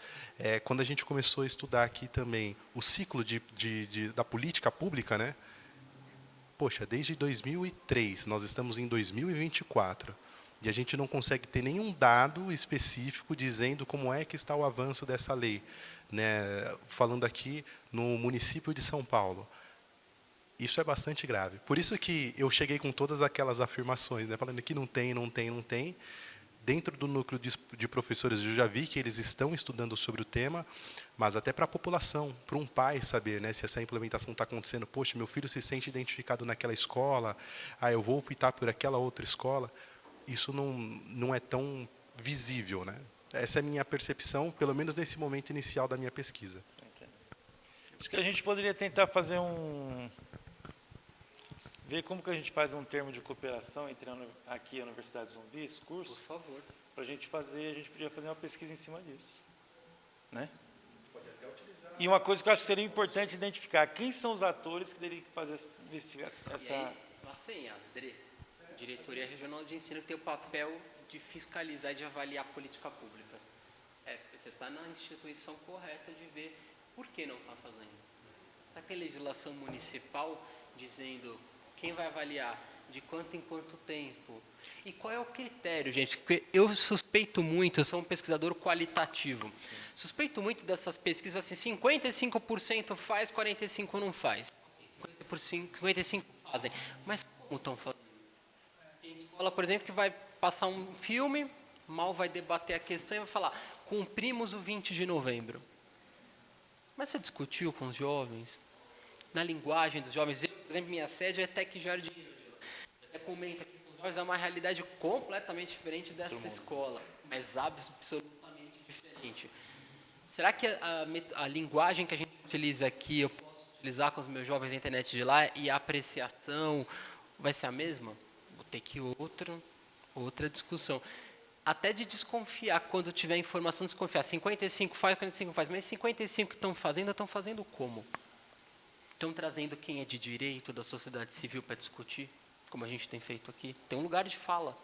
quando a gente começou a estudar aqui também o ciclo da política pública, né? Poxa, desde 2003, nós estamos em 2024, e a gente não consegue ter nenhum dado específico dizendo como é que está o avanço dessa lei, né? Falando aqui no município de São Paulo. Isso é bastante grave. Por isso que eu cheguei com todas aquelas afirmações, né? Falando que não tem, não tem, não tem. Dentro do núcleo de professores, eu já vi que eles estão estudando sobre o tema, mas até para a população, para um pai saber, né, se essa implementação está acontecendo. Poxa, meu filho se sente identificado naquela escola, eu vou optar por aquela outra escola. Isso não é tão visível, né? Essa é a minha percepção, pelo menos nesse momento inicial da minha pesquisa. Acho que a gente poderia tentar fazer ver como que a gente faz um termo de cooperação entre aqui a Universidade Zumbi, esse curso. Por favor. Para a gente podia fazer uma pesquisa em cima disso. Né? E uma coisa que eu acho que seria importante identificar, quem são os atores que teriam que fazer essa investigação? E aí, assim, André, Diretoria Regional de Ensino tem o papel de fiscalizar e de avaliar a política pública. Você está na instituição correta de ver por que não está fazendo. Está tem legislação municipal dizendo quem vai avaliar, de quanto em quanto tempo. E qual é o critério, gente? Porque eu suspeito muito, eu sou um pesquisador qualitativo, suspeito muito dessas pesquisas, assim, 55% faz, 45% não faz. 55% fazem. Mas como estão fazendo? Tem escola, por exemplo, que vai passar um filme, mal vai debater a questão e vai falar, cumprimos o 20 de novembro. Mas você discutiu com os jovens? Na linguagem dos jovens? Eu, por exemplo, minha sede é Tec Jardim. Até comento aqui com os jovens, é uma realidade completamente diferente dessa escola, mas absolutamente diferente. Será que a linguagem que a gente utiliza aqui, eu posso utilizar com os meus jovens na internet de lá e a apreciação vai ser a mesma? Vou ter que outra discussão. Até de desconfiar, quando tiver informação, desconfiar. 55 faz, 45 faz, mas 55 que estão fazendo como? Estão trazendo quem é de direito da sociedade civil para discutir, como a gente tem feito aqui. Tem um lugar de fala.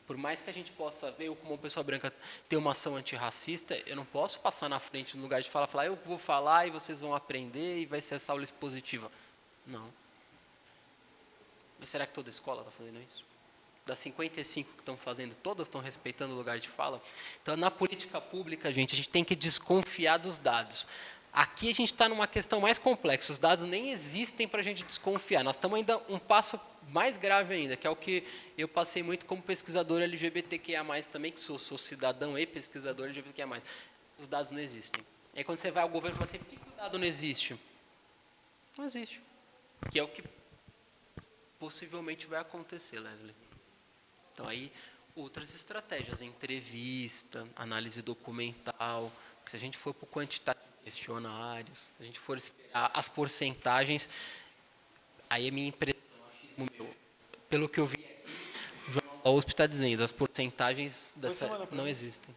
Por mais que a gente possa ver, eu como uma pessoa branca, ter uma ação antirracista, eu não posso passar na frente no lugar de fala, falar, eu vou falar e vocês vão aprender e vai ser essa aula expositiva. Não. Mas será que toda escola está fazendo isso? Das 55 que estão fazendo, todas estão respeitando o lugar de fala? Então, na política pública, a gente tem que desconfiar dos dados. Aqui a gente está numa questão mais complexa, os dados nem existem para a gente desconfiar, nós estamos ainda um passo mais grave ainda, que é o que eu passei muito como pesquisador LGBTQIA+, também, que sou cidadão e pesquisador LGBTQIA+. Os dados não existem. E aí quando você vai ao governo e fala assim, por que o dado não existe? Não existe. Que é o que possivelmente vai acontecer, Leslie. Então aí outras estratégias, entrevista, análise documental. Porque se a gente for para o quantitativo, questionários, se a gente for esperar as porcentagens, aí é minha impressão, achismo meu. Pelo que eu vi aqui, o Jornal da USP está dizendo, as porcentagens não existem.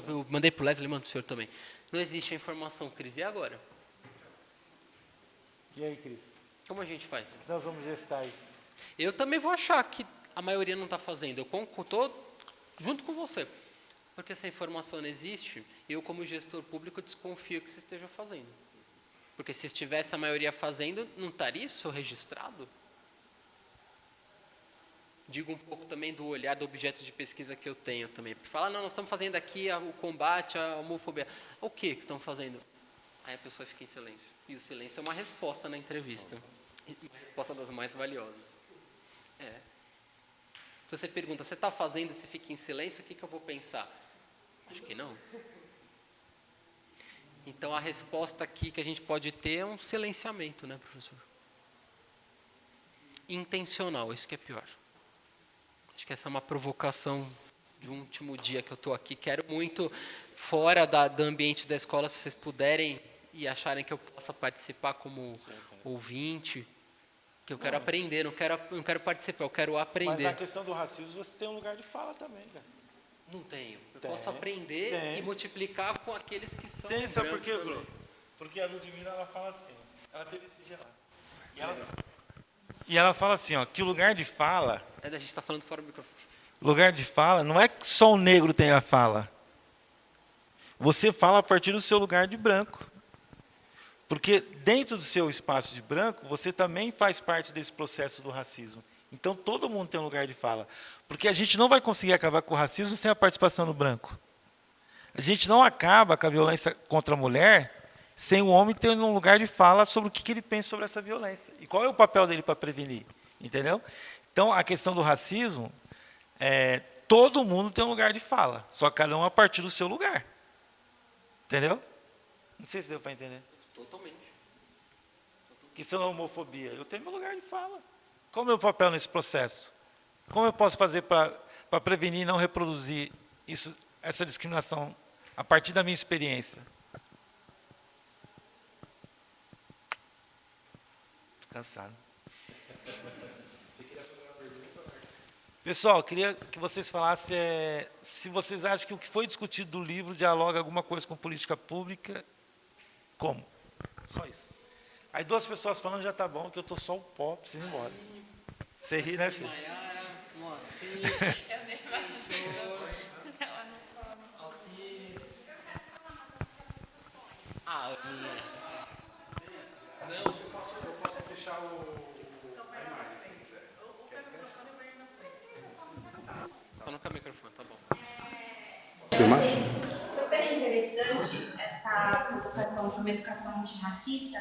Eu mandei para o Leslie, mando para o senhor também. Não existe a informação, Cris. E agora? E aí, Cris? Como a gente faz? O que nós vamos gestar aí? Eu também vou achar que a maioria não está fazendo. Eu estou junto com você. Porque essa informação não existe, eu, como gestor público, desconfio que você esteja fazendo. Porque se estivesse a maioria fazendo, não estaria isso registrado? Digo um pouco também do olhar do objeto de pesquisa que eu tenho também. Para falar, não, nós estamos fazendo aqui o combate à homofobia. O que estão fazendo? Aí a pessoa fica em silêncio. E o silêncio é uma resposta na entrevista. Uma resposta das mais valiosas. Se você pergunta, você está fazendo e você fica em silêncio, o que eu vou pensar? Acho que não. Então, a resposta aqui que a gente pode ter é um silenciamento, né, professor? Intencional, isso que é pior. Acho que essa é uma provocação de um último dia que eu estou aqui. Quero muito, fora do ambiente da escola, se vocês puderem e acharem que eu possa participar como ouvinte, que eu quero aprender, não quero participar, eu quero aprender. Mas na questão do racismo, você tem um lugar de fala também, cara. Não tenho. Eu posso aprender e multiplicar com aqueles que são Tem, sabe por brancos quê, também. Bruno? Porque a Ludmilla, ela fala assim, ela teve esse dia lá. E ela fala assim, ó, que o lugar de fala... A gente está falando fora do microfone. Lugar de fala não é que só o negro tem a fala. Você fala a partir do seu lugar de branco. Porque dentro do seu espaço de branco, você também faz parte desse processo do racismo. Então, todo mundo tem um lugar de fala. Porque a gente não vai conseguir acabar com o racismo sem a participação do branco. A gente não acaba com a violência contra a mulher sem o homem ter um lugar de fala sobre o que ele pensa sobre essa violência. E qual é o papel dele para prevenir? Entendeu? Então, a questão do racismo, todo mundo tem um lugar de fala, só cada um a partir do seu lugar. Entendeu? Não sei se deu para entender. Totalmente. Questão da homofobia. Eu tenho meu lugar de fala. Qual é o meu papel nesse processo? Como eu posso fazer para prevenir e não reproduzir essa discriminação a partir da minha experiência? Estou cansado. Pessoal, eu queria que vocês falassem se vocês acham que o que foi discutido do livro dialoga alguma coisa com política pública. Como? Só isso. Aí 2 pessoas falando já está bom, que eu estou só o pó, preciso ir embora. Você ri, né, filho? Maiara, Moacir, Não, Eu posso deixar a imagem, se quiser. só no microfone, tá bom. Super interessante essa preocupação com uma educação antirracista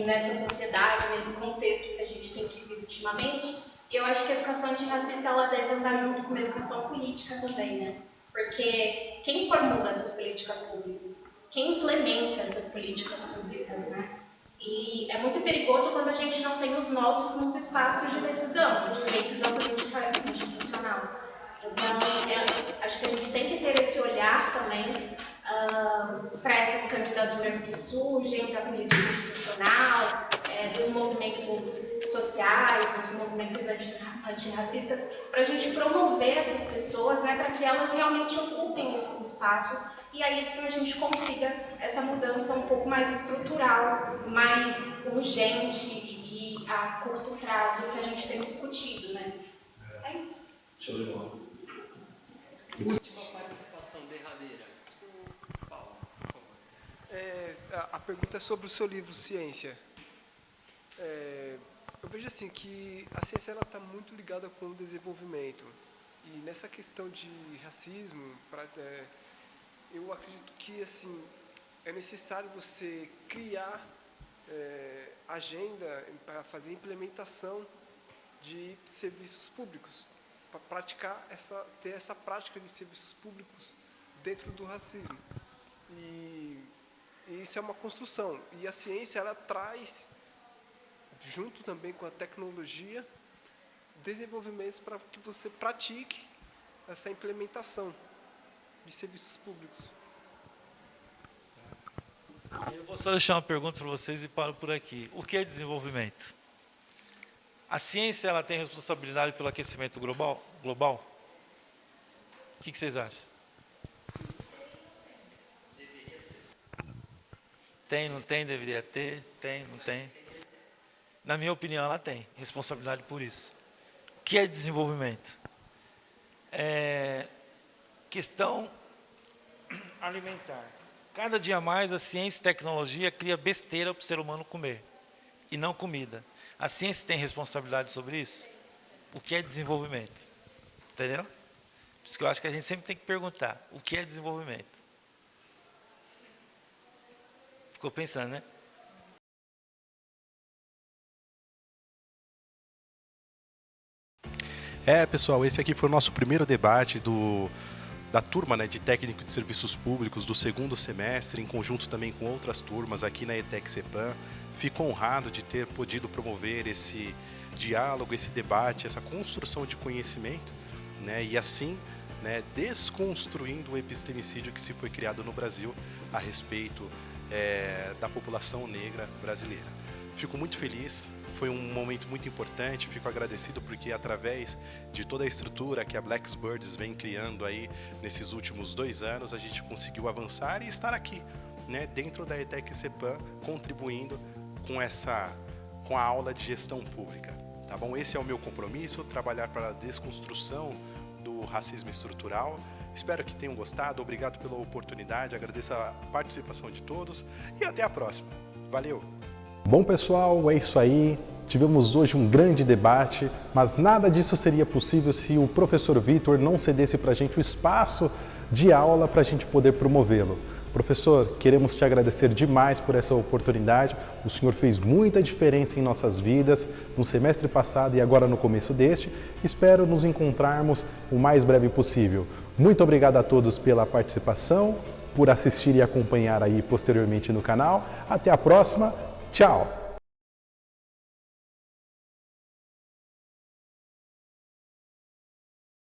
nessa sociedade, nesse contexto que a gente tem vivido ultimamente. E eu acho que a educação antirracista ela deve andar junto com uma educação política também, né? Porque quem formula essas políticas públicas? Quem implementa essas políticas públicas, né? E é muito perigoso quando a gente não tem os nossos nos espaços de decisão, dentro da política institucional. Então, acho que a gente tem que ter esse olhar também para essas candidaturas que surgem, da política institucional, dos movimentos sociais, dos movimentos antirracistas, para a gente promover essas pessoas, né, para que elas realmente ocupem esses espaços e aí sim a gente consiga essa mudança um pouco mais estrutural, mais urgente e a curto prazo que a gente tem discutido, né? É isso. Última participação derradeira. Paulo, por favor. A pergunta é sobre o seu livro Ciência. Eu vejo assim que a ciência ela está muito ligada com o desenvolvimento e nessa questão de racismo, eu acredito que assim é necessário você criar agenda para fazer implementação de serviços públicos, para ter essa prática de serviços públicos dentro do racismo. E isso é uma construção. E a ciência ela traz, junto também com a tecnologia, desenvolvimentos para que você pratique essa implementação de serviços públicos. Eu vou só deixar uma pergunta para vocês e paro por aqui. O que é desenvolvimento? A ciência ela tem responsabilidade pelo aquecimento global? O que vocês acham? Tem, não tem, deveria ter, tem, não tem. Na minha opinião, ela tem responsabilidade por isso. O que é desenvolvimento? Questão alimentar. Cada dia mais a ciência e tecnologia cria besteira para o ser humano comer, e não comida. A ciência tem responsabilidade sobre isso? O que é desenvolvimento? Entendeu? Por isso que eu acho que a gente sempre tem que perguntar, o que é desenvolvimento? Ficou pensando, né? Pessoal, esse aqui foi o nosso primeiro debate da turma, né, de técnico de serviços públicos do segundo semestre, em conjunto também com outras turmas aqui na ETEC CEPAM. Fico honrado de ter podido promover esse diálogo, esse debate, essa construção de conhecimento, né, e assim, né, desconstruindo o epistemicídio que se foi criado no Brasil a respeito da população negra brasileira. Fico muito feliz, foi um momento muito importante, fico agradecido porque através de toda a estrutura que a Blacksburgs vem criando aí nesses últimos 2 anos, a gente conseguiu avançar e estar aqui, né, dentro da ETEC CEPAM, contribuindo com a aula de gestão pública. Tá bom? Esse é o meu compromisso, trabalhar para a desconstrução do racismo estrutural. Espero que tenham gostado, obrigado pela oportunidade, agradeço a participação de todos e até a próxima. Valeu! Bom pessoal, é isso aí. Tivemos hoje um grande debate, mas nada disso seria possível se o professor Vitor não cedesse para a gente o espaço de aula para a gente poder promovê-lo. Professor, queremos te agradecer demais por essa oportunidade. O senhor fez muita diferença em nossas vidas no semestre passado e agora no começo deste. Espero nos encontrarmos o mais breve possível. Muito obrigado a todos pela participação, por assistir e acompanhar aí posteriormente no canal. Até a próxima. Tchau!